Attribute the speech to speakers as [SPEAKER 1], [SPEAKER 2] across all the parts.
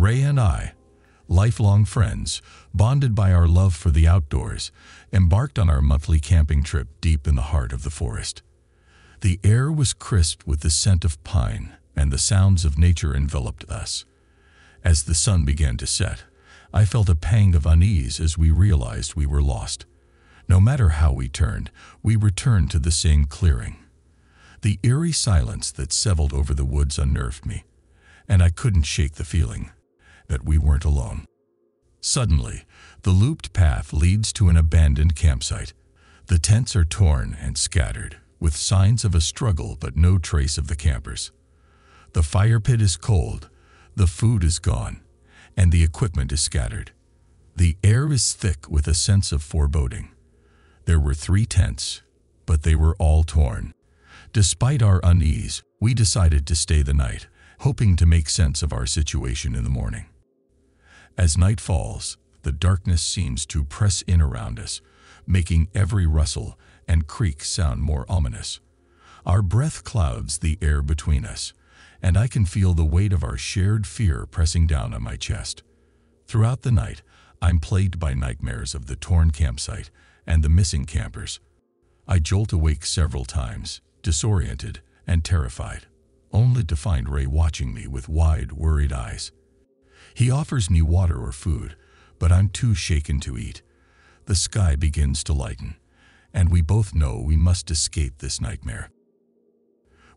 [SPEAKER 1] Ray and I, lifelong friends, bonded by our love for the outdoors, embarked on our monthly camping trip deep in the heart of the forest. The air was crisp with the scent of pine, and the sounds of nature enveloped us. As the sun began to set, I felt a pang of unease as we realized we were lost. No matter how we turned, we returned to the same clearing. The eerie silence that settled over the woods unnerved me, and I couldn't shake the feeling that we weren't alone. Suddenly, the looped path leads to an abandoned campsite. The tents are torn and scattered, with signs of a struggle but no trace of the campers. The fire pit is cold, the food is gone, and the equipment is scattered. The air is thick with a sense of foreboding. There were 3 tents, but they were all torn. Despite our unease, we decided to stay the night, hoping to make sense of our situation in the morning. As night falls, the darkness seems to press in around us, making every rustle and creak sound more ominous. Our breath clouds the air between us, and I can feel the weight of our shared fear pressing down on my chest. Throughout the night, I'm plagued by nightmares of the torn campsite and the missing campers. I jolt awake several times, disoriented and terrified, only to find Ray watching me with wide, worried eyes. He offers me water or food, but I'm too shaken to eat. The sky begins to lighten, and we both know we must escape this nightmare.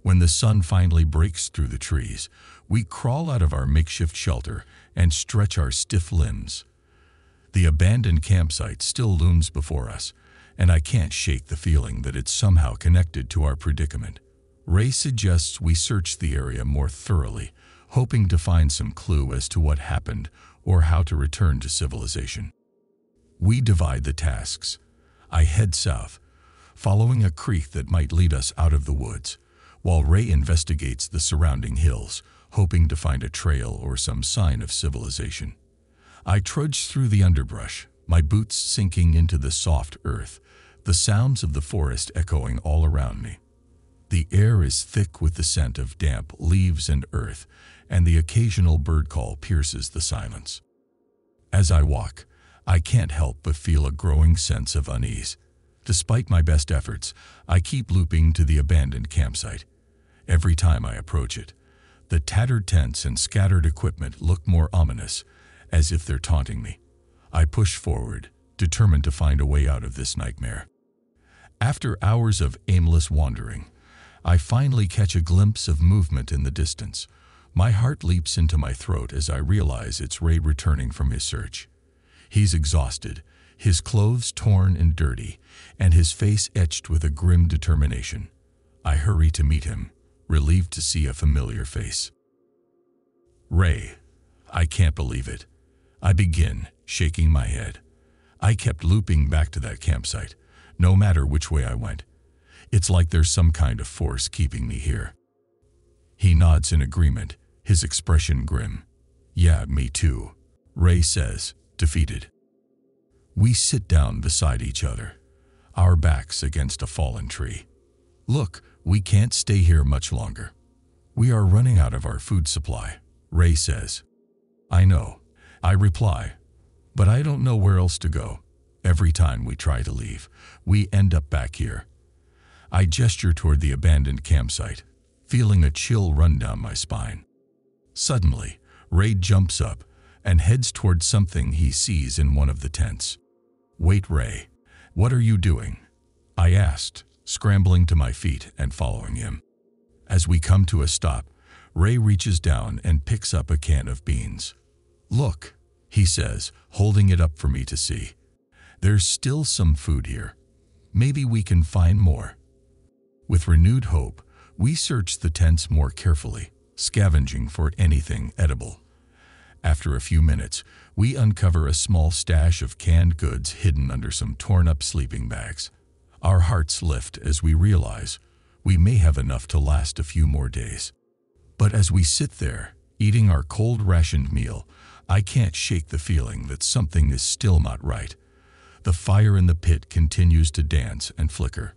[SPEAKER 1] When the sun finally breaks through the trees, we crawl out of our makeshift shelter and stretch our stiff limbs. The abandoned campsite still looms before us, and I can't shake the feeling that it's somehow connected to our predicament. Ray suggests we search the area more thoroughly, hoping to find some clue as to what happened or how to return to civilization. We divide the tasks. I head south, following a creek that might lead us out of the woods, while Ray investigates the surrounding hills, hoping to find a trail or some sign of civilization. I trudge through the underbrush, my boots sinking into the soft earth, the sounds of the forest echoing all around me. The air is thick with the scent of damp leaves and earth, and the occasional bird call pierces the silence. As I walk, I can't help but feel a growing sense of unease. Despite my best efforts, I keep looping to the abandoned campsite. Every time I approach it, the tattered tents and scattered equipment look more ominous, as if they're taunting me. I push forward, determined to find a way out of this nightmare. After hours of aimless wandering, I finally catch a glimpse of movement in the distance. My heart leaps into my throat as I realize it's Ray returning from his search. He's exhausted, his clothes torn and dirty, and his face etched with a grim determination. I hurry to meet him, relieved to see a familiar face. Ray, I can't believe it. I begin, shaking my head. I kept looping back to that campsite, no matter which way I went. It's like there's some kind of force keeping me here. He nods in agreement, his expression grim. Yeah, me too, Ray says, defeated. We sit down beside each other, our backs against a fallen tree. Look, we can't stay here much longer. We are running out of our food supply, Ray says. I know, I reply, but I don't know where else to go. Every time we try to leave, we end up back here. I gesture toward the abandoned campsite, feeling a chill run down my spine. Suddenly, Ray jumps up and heads toward something he sees in one of the tents. Wait, Ray, what are you doing? I asked, scrambling to my feet and following him. As we come to a stop, Ray reaches down and picks up a can of beans. Look, he says, holding it up for me to see. There's still some food here. Maybe we can find more. With renewed hope, we search the tents more carefully, scavenging for anything edible. After a few minutes, we uncover a small stash of canned goods hidden under some torn-up sleeping bags. Our hearts lift as we realize we may have enough to last a few more days. But as we sit there, eating our cold rationed meal, I can't shake the feeling that something is still not right. The fire in the pit continues to dance and flicker.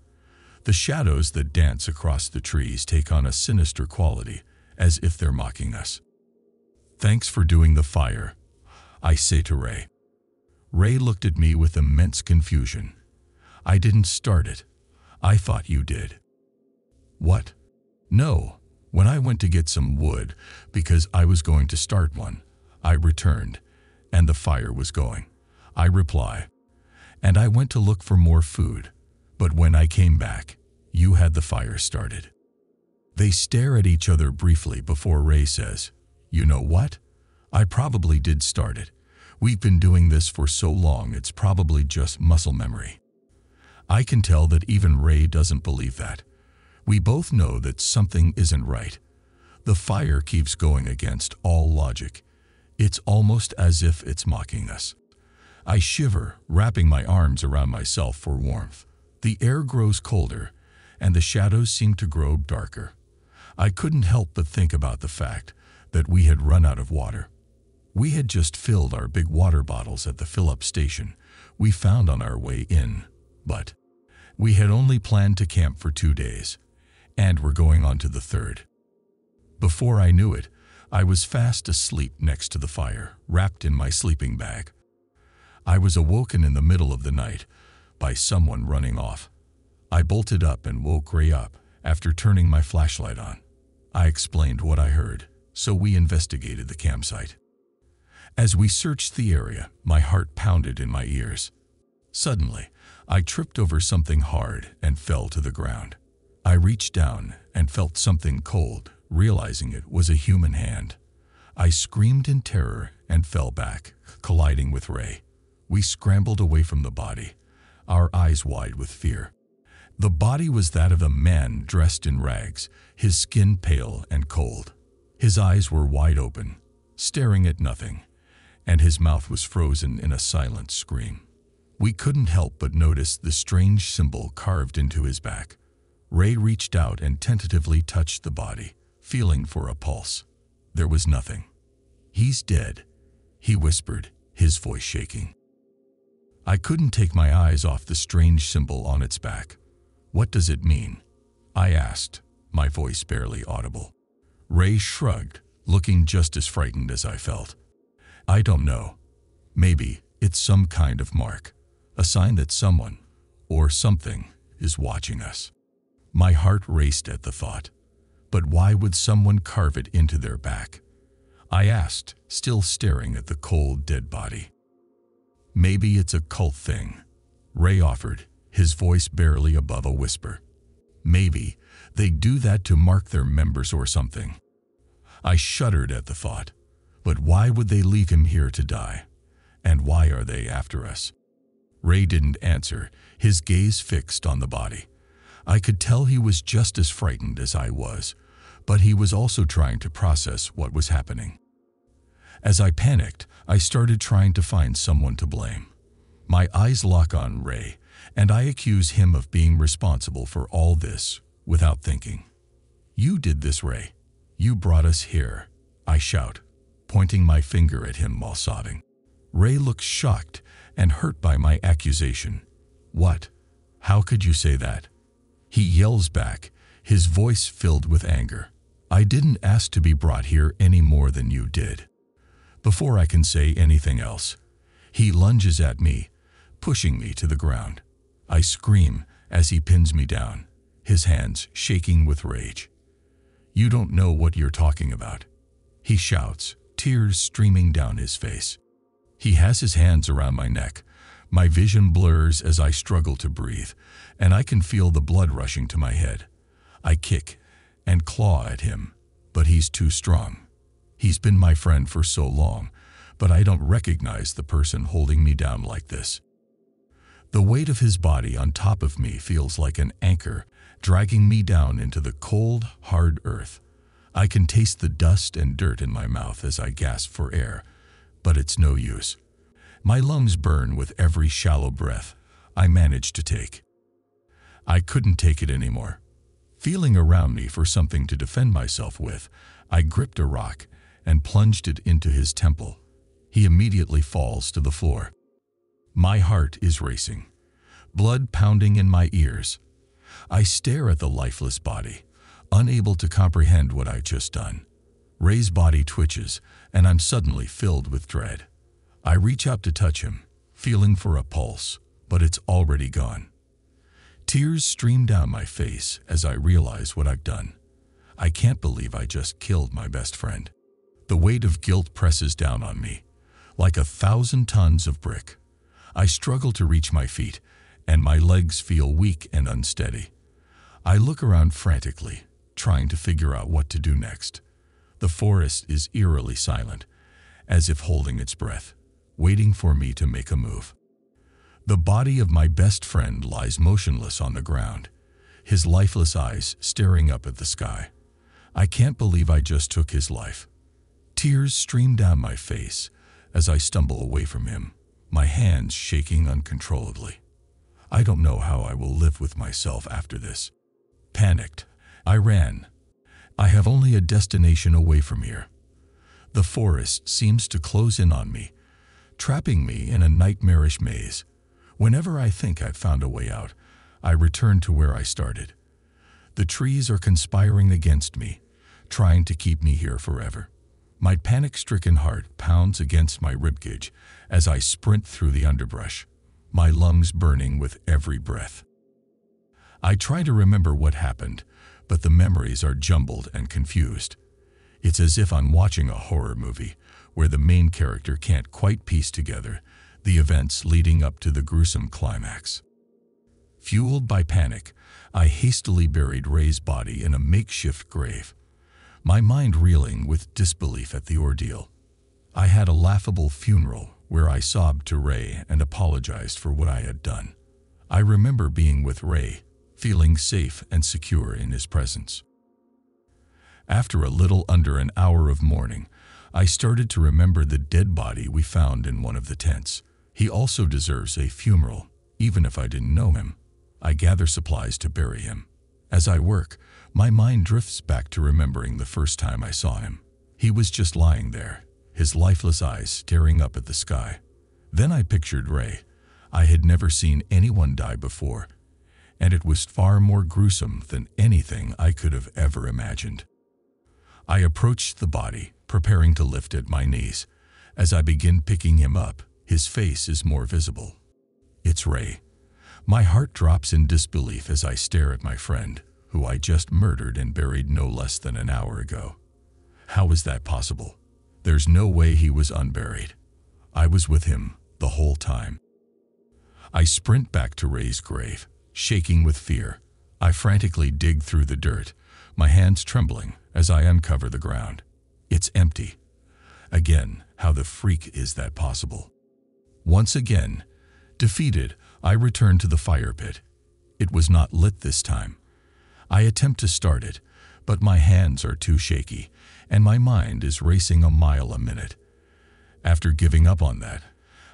[SPEAKER 1] The shadows that dance across the trees take on a sinister quality, as if they're mocking us. "Thanks for doing the fire," I say to Ray. Ray looked at me with immense confusion. "I didn't start it. I thought you did." "What?" "No. When I went to get some wood, because I was going to start one, I returned, and the fire was going," I reply. "And I went to look for more food, but when I came back, you had the fire started." They stare at each other briefly before Ray says, "You know what? I probably did start it. We've been doing this for so long, it's probably just muscle memory." I can tell that even Ray doesn't believe that. We both know that something isn't right. The fire keeps going against all logic. It's almost as if it's mocking us. I shiver, wrapping my arms around myself for warmth. The air grows colder, and the shadows seem to grow darker. I couldn't help but think about the fact that we had run out of water. We had just filled our big water bottles at the fill-up station we found on our way in, but we had only planned to camp for 2 days, and were going on to the third. Before I knew it, I was fast asleep next to the fire, wrapped in my sleeping bag. I was awoken in the middle of the night by someone running off. I bolted up and woke Ray up after turning my flashlight on. I explained what I heard, so we investigated the campsite. As we searched the area, my heart pounded in my ears. Suddenly, I tripped over something hard and fell to the ground. I reached down and felt something cold, realizing it was a human hand. I screamed in terror and fell back, colliding with Ray. We scrambled away from the body, our eyes wide with fear. The body was that of a man dressed in rags, his skin pale and cold. His eyes were wide open, staring at nothing, and his mouth was frozen in a silent scream. We couldn't help but notice the strange symbol carved into his back. Ray reached out and tentatively touched the body, feeling for a pulse. There was nothing. "He's dead," he whispered, his voice shaking. I couldn't take my eyes off the strange symbol on its back. "What does it mean?" I asked, my voice barely audible. Ray shrugged, looking just as frightened as I felt. "I don't know. Maybe it's some kind of mark, a sign that someone, or something, is watching us." My heart raced at the thought. But why would someone carve it into their back? I asked, still staring at the cold, dead body. "Maybe it's a cult thing," Ray offered, his voice barely above a whisper. "Maybe they do that to mark their members or something." I shuddered at the thought. But why would they leave him here to die? And why are they after us? Ray didn't answer, his gaze fixed on the body. I could tell he was just as frightened as I was, but he was also trying to process what was happening. As I panicked, I started trying to find someone to blame. My eyes lock on Ray, and I accuse him of being responsible for all this without thinking. "You did this, Ray. You brought us here," I shout, pointing my finger at him while sobbing. Ray looks shocked and hurt by my accusation. "What? How could you say that?" He yells back, his voice filled with anger. "I didn't ask to be brought here any more than you did." Before I can say anything else, he lunges at me, pushing me to the ground. I scream as he pins me down, his hands shaking with rage. "You don't know what you're talking about," he shouts, tears streaming down his face. He has his hands around my neck. My vision blurs as I struggle to breathe, and I can feel the blood rushing to my head. I kick and claw at him, but he's too strong. He's been my friend for so long, but I don't recognize the person holding me down like this. The weight of his body on top of me feels like an anchor, dragging me down into the cold, hard earth. I can taste the dust and dirt in my mouth as I gasp for air, but it's no use. My lungs burn with every shallow breath I manage to take. I couldn't take it anymore. Feeling around me for something to defend myself with, I gripped a rock and plunged it into his temple. He immediately falls to the floor. My heart is racing, blood pounding in my ears. I stare at the lifeless body, unable to comprehend what I'd just done. Ray's body twitches, and I'm suddenly filled with dread. I reach out to touch him, feeling for a pulse, but it's already gone. Tears stream down my face as I realize what I've done. I can't believe I just killed my best friend. The weight of guilt presses down on me, like 1,000 tons of brick. I struggle to reach my feet, and my legs feel weak and unsteady. I look around frantically, trying to figure out what to do next. The forest is eerily silent, as if holding its breath, waiting for me to make a move. The body of my best friend lies motionless on the ground, his lifeless eyes staring up at the sky. I can't believe I just took his life. Tears stream down my face as I stumble away from him, my hands shaking uncontrollably. I don't know how I will live with myself after this. Panicked, I ran. I have only a destination away from here. The forest seems to close in on me, trapping me in a nightmarish maze. Whenever I think I've found a way out, I return to where I started. The trees are conspiring against me, trying to keep me here forever. My panic-stricken heart pounds against my ribcage as I sprint through the underbrush, my lungs burning with every breath. I try to remember what happened, but the memories are jumbled and confused. It's as if I'm watching a horror movie where the main character can't quite piece together the events leading up to the gruesome climax. Fueled by panic, I hastily buried Ray's body in a makeshift grave, my mind reeling with disbelief at the ordeal. I had a laughable funeral where I sobbed to Ray and apologized for what I had done. I remember being with Ray, feeling safe and secure in his presence. After a little under an hour of mourning, I started to remember the dead body we found in one of the tents. He also deserves a funeral, even if I didn't know him. I gather supplies to bury him. As I work, my mind drifts back to remembering the first time I saw him. He was just lying there, his lifeless eyes staring up at the sky. Then I pictured Ray. I had never seen anyone die before, and it was far more gruesome than anything I could have ever imagined. I approached the body, preparing to lift at my knees. As I begin picking him up, his face is more visible. It's Ray. My heart drops in disbelief as I stare at my friend, who I just murdered and buried no less than an hour ago. How is that possible? There's no way he was unburied. I was with him the whole time. I sprint back to Ray's grave, shaking with fear. I frantically dig through the dirt, my hands trembling as I uncover the ground. It's empty. Again, how the freak is that possible? Once again, defeated, I return to the fire pit. It was not lit this time. I attempt to start it, but my hands are too shaky, and my mind is racing a mile a minute. After giving up on that,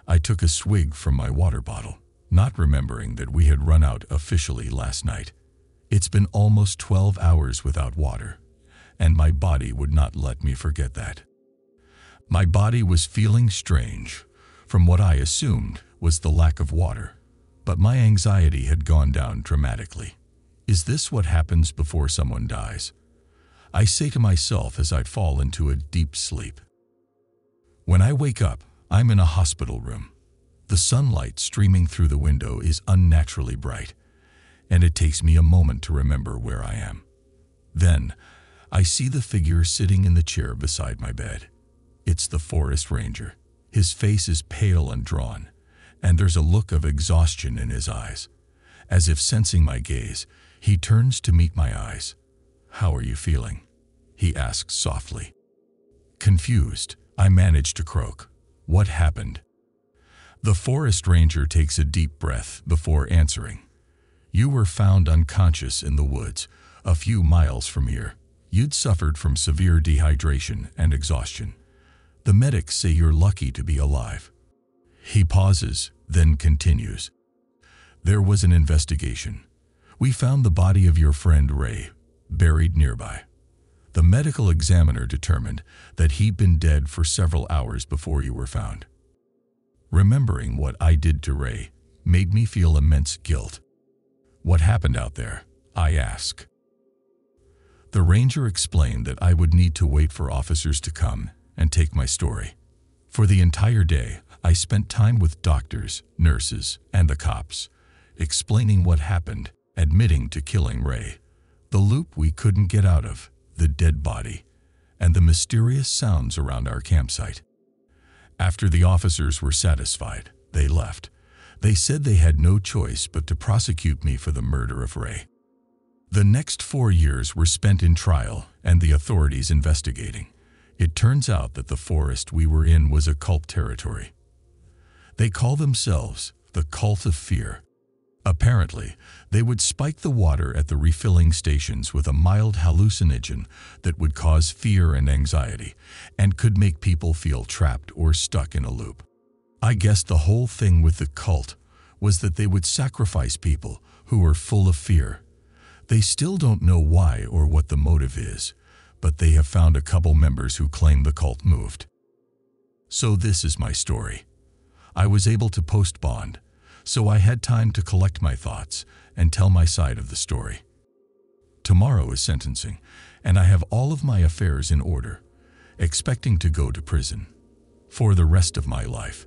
[SPEAKER 1] I took a swig from my water bottle, not remembering that we had run out officially last night. It's been almost 12 hours without water, and my body would not let me forget that. My body was feeling strange, from what I assumed was the lack of water, but my anxiety had gone down dramatically. Is this what happens before someone dies? I say to myself as I fall into a deep sleep. When I wake up, I'm in a hospital room. The sunlight streaming through the window is unnaturally bright, and it takes me a moment to remember where I am. Then, I see the figure sitting in the chair beside my bed. It's the forest ranger. His face is pale and drawn, and there's a look of exhaustion in his eyes. As if sensing my gaze, he turns to meet my eyes. "How are you feeling?" he asks softly. Confused, I manage to croak. "What happened?" The forest ranger takes a deep breath before answering. "You were found unconscious in the woods, a few miles from here. You'd suffered from severe dehydration and exhaustion. The medics say you're lucky to be alive." He pauses, then continues. "There was an investigation. We found the body of your friend Ray, buried nearby. The medical examiner determined that he'd been dead for several hours before you were found." Remembering what I did to Ray made me feel immense guilt. "What happened out there?" I ask. The ranger explained that I would need to wait for officers to come and take my story. For the entire day, I spent time with doctors, nurses, and the cops, explaining what happened, admitting to killing Ray, the loop we couldn't get out of, the dead body, and the mysterious sounds around our campsite. After the officers were satisfied, they left. They said they had no choice but to prosecute me for the murder of Ray. The next 4 years were spent in trial and the authorities investigating. It turns out that the forest we were in was a cult territory. They call themselves the Cult of Fear. Apparently, they would spike the water at the refilling stations with a mild hallucinogen that would cause fear and anxiety and could make people feel trapped or stuck in a loop. I guess the whole thing with the cult was that they would sacrifice people who were full of fear. They still don't know why or what the motive is, but they have found a couple members who claim the cult moved. So this is my story. I was able to post bond, so I had time to collect my thoughts and tell my side of the story. Tomorrow is sentencing, and I have all of my affairs in order, expecting to go to prison for the rest of my life.